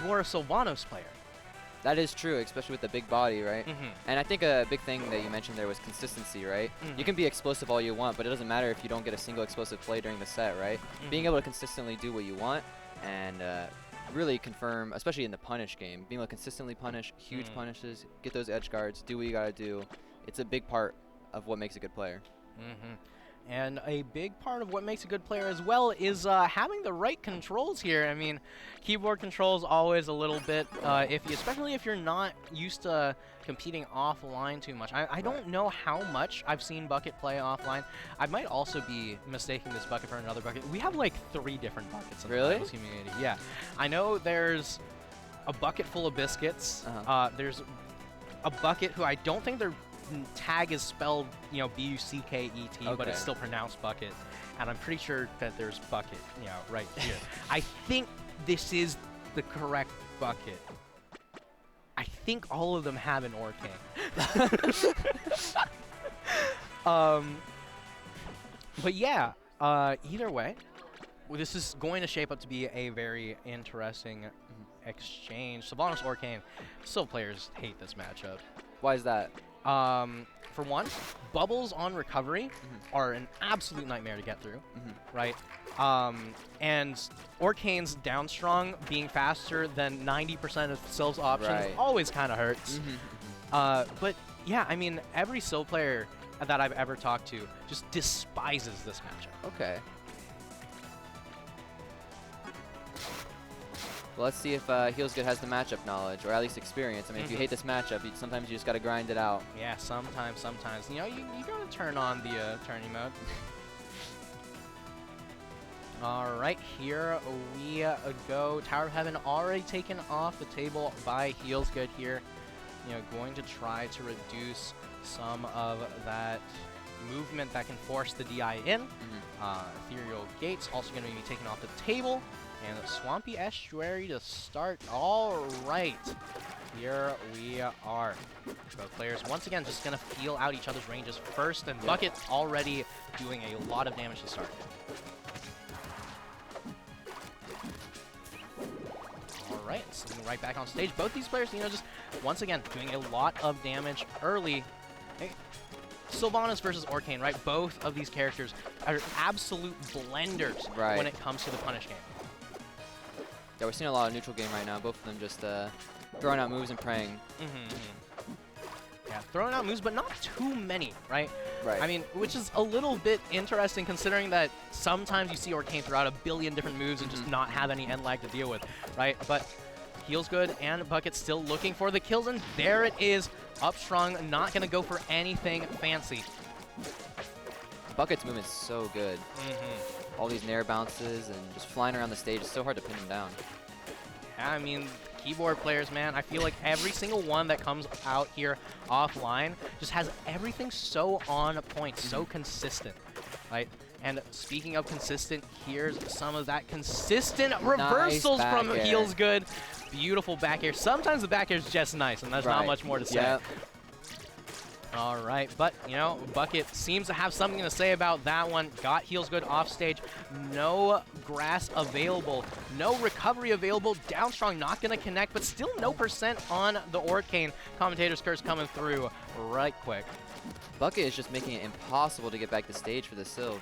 you're a Sylvanos player. That is true, especially with the big body, right? And I think a big thing that you mentioned there was consistency, right? You can be explosive all you want, but it doesn't matter if you don't get a single explosive play during the set, right? Being able to consistently do what you want and really confirm, especially in the punish game, being able to consistently punish, huge punishes, get those edge guards, do what you gotta do. It's a big part of what makes a good player. And a big part of what makes a good player as well is having the right controls here. I mean, keyboard controls always a little bit iffy, especially if you're not used to competing offline too much. I don't know how much I've seen Bucket play offline. I might also be mistaking this Bucket for another Bucket. We have like 3 different Buckets in the finals community. Yeah, I know there's a Bucket full of biscuits. There's a Bucket who I don't think their tag is spelled, you know, B-U-C-K-E-T, but it's still pronounced Bucket. And I'm pretty sure that there's Bucket, you know, right here. I think this is the correct Bucket. I think all of them have an Orcane. But yeah, either way, this is going to shape up to be a very interesting exchange. Sylvanos Orcane, still players hate this matchup. Why is that? For one, bubbles on recovery are an absolute nightmare to get through, right? And Orcane's down strong being faster than 90% of Syl's options always kind of hurts. But yeah, I mean, every Syl player that I've ever talked to just despises this matchup. Okay. Well, let's see if Healsgood has the matchup knowledge, or at least experience. I mean, if you hate this matchup, sometimes you just got to grind it out. Yeah, sometimes. You know, you got to turn on the tourney mode. All right, here we go. Tower of Heaven already taken off the table by Healsgood here. You know, going to try to reduce some of that movement that can force the DI in. Ethereal Gates also going to be taken off the table. And Swampy Estuary to start. All right, here we are. Both players once again just gonna feel out each other's ranges first, and Bucket already doing a lot of damage to start. All right, sitting right back on stage. Both these players, you know, just once again doing a lot of damage early. Hey, Sylvanos versus Orcane, right? Both of these characters are absolute blenders when it comes to the punish game. Yeah, we're seeing a lot of neutral game right now. Both of them just throwing out moves and praying. Yeah, throwing out moves, but not too many, right? Right. I mean, which is a little bit interesting considering that sometimes you see Orcane throw out a billion different moves and just not have any end lag to deal with, right? But Healsgood and Bucket still looking for the kills, and there it is. Up strong, not going to go for anything fancy. Bucket's movement's so good. All these nair bounces and just flying around the stage. It's so hard to pin him down. Yeah, I mean, keyboard players, man, I feel like every single one that comes out here offline just has everything so on point, so consistent, right? And speaking of consistent, here's some of that consistent reversals from Healsgood. Beautiful back air. Sometimes the back air is just nice, and there's not much more to say. All right, but, you know, Bucket seems to have something to say about that one. Got Healsgood off stage. No grass available. No recovery available. Down strong, not going to connect, but still no percent on the Orcane. Commentator's curse coming through right quick. Bucket is just making it impossible to get back to stage for the Syl.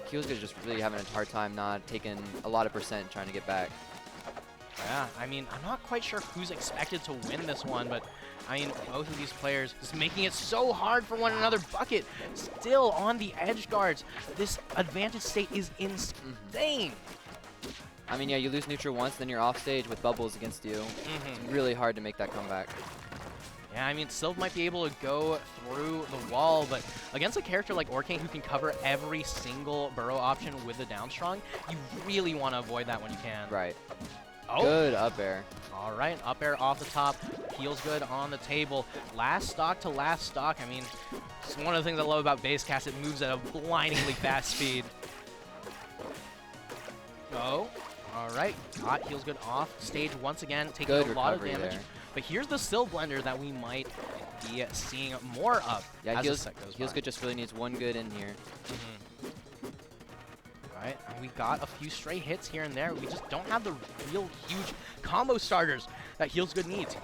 Healsgood is just really having a hard time not taking a lot of percent trying to get back. Yeah, I mean, I'm not quite sure who's expected to win this one, but I mean, both of these players just making it so hard for one another. Bucket still on the edge guards. This advantage state is insane. I mean, yeah, you lose neutral once, then you're off stage with bubbles against you. It's really hard to make that comeback. Yeah, I mean, Sylv might be able to go through the wall, but against a character like Orcane who can cover every single burrow option with the down strong, you really want to avoid that when you can. Right. Good up air. All right, up air off the top. Healsgood on the table. Last stock to last stock. I mean, it's one of the things I love about base cast. It moves at a blindingly fast speed. Oh, all right. Got Healsgood off stage once again, taking a lot of damage. There. But here's the Syl blender that we might be seeing more of. Yeah, Healsgood just really needs one good in here. Alright, and we got a few stray hits here and there. We just don't have the real huge combo starters that Healsgood needs.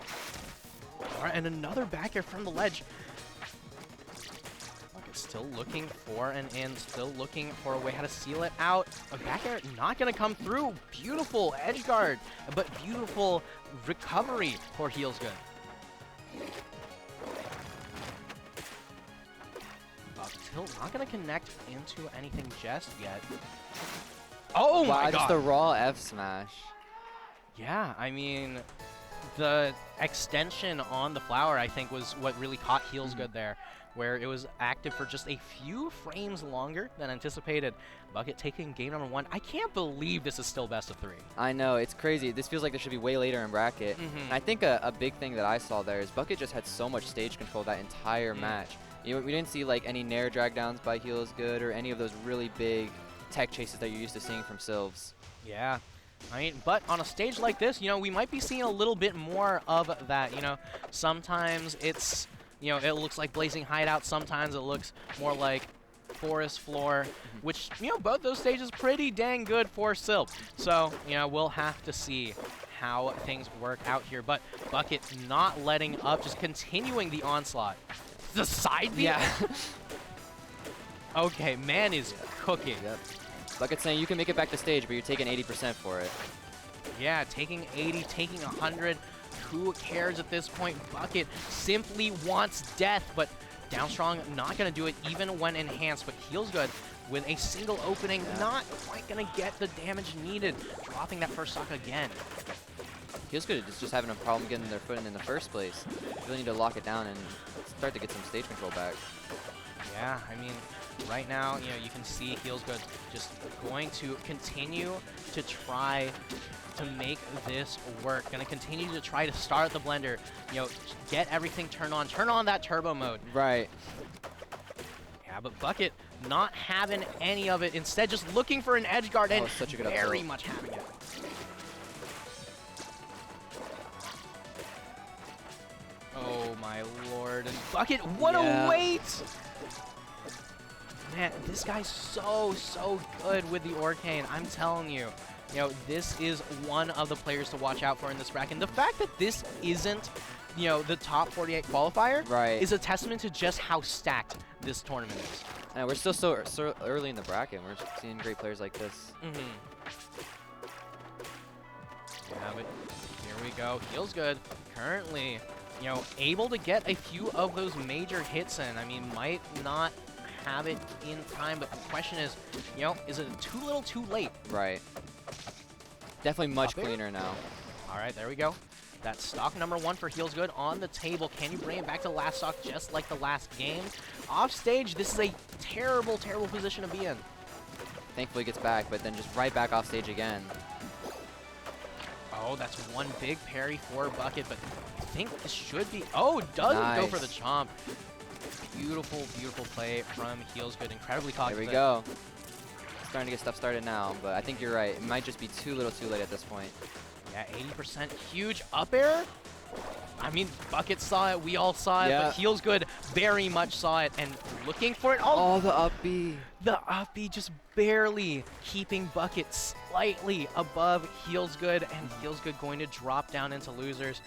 Alright, and another back air from the ledge. Bucket's still looking for an in, still looking for a way how to seal it out. A back air not going to come through. Beautiful edge guard, but beautiful recovery for Healsgood. Still not going to connect into anything just yet. Oh wow, my god! Just the raw F smash. Yeah, I mean, the extension on the flower, I think, was what really caught Healsgood there, where it was active for just a few frames longer than anticipated. Bucket taking game number 1. I can't believe this is still best of 3. I know, it's crazy. This feels like this should be way later in bracket. And I think a big thing that I saw there is Bucket just had so much stage control that entire match. You know, we didn't see like any nair drag downs by Healsgood or any of those really big tech chases that you're used to seeing from Sylvs. Yeah. I mean, but on a stage like this, you know, we might be seeing a little bit more of that, you know. Sometimes it's, you know, it looks like Blazing Hideout. Sometimes it looks more like Forest Floor, which, you know, both those stages pretty dang good for Sylv. So, you know, we'll have to see how things work out here. But Bucket not letting up, just continuing the onslaught. The side B? Yeah. Okay, man is cooking. Yep. Bucket saying you can make it back to stage, but you're taking 80% for it. Yeah, taking 80, taking 100. Who cares at this point? Bucket simply wants death, but down strong, not going to do it even when enhanced. But Healsgood with a single opening, not quite going to get the damage needed. Dropping that first stock again. Healsgood is just having a problem getting their foot in the first place. Really need to lock it down and start to get some stage control back. Yeah, I mean, right now, you know, you can see Healsgood just going to continue to try to make this work. Going to continue to try to start the blender, you know, get everything turned on. Turn on that turbo mode. Right. Yeah, but Bucket not having any of it. Instead, just looking for an edge guard and such a good very uptilt. much having it. Oh my lord. And Bucket, what a wait! Man, this guy's so good with the Orcane. I'm telling you. You know, this is one of the players to watch out for in this bracket. And the fact that this isn't, you know, the top 48 qualifier is a testament to just how stacked this tournament is. And we're still so early in the bracket. We're seeing great players like this. Yeah, but here we go. Healsgood currently, you know, able to get a few of those major hits in. I mean, might not have it in time, but the question is, you know, is it too little, too late? Right. Definitely much cleaner now. All right, there we go. That's stock number 1 for Healsgood on the table. Can you bring it back to last stock just like the last game? Off stage, this is a terrible position to be in. Thankfully gets back, but then just right back off stage again. Oh, that's one big parry for Bucket, but I think this should be... Oh, doesn't go for the chomp. Beautiful play from Healsgood. Incredibly cognizant. There we go. Starting to get stuff started now, but I think you're right. It might just be too little too late at this point. Yeah, 80% huge up air. I mean, Bucket saw it, we all saw it, but Healsgood very much saw it and looking for it. Oh, the up B. The up B just barely keeping Bucket slightly above Healsgood, and Healsgood going to drop down into losers.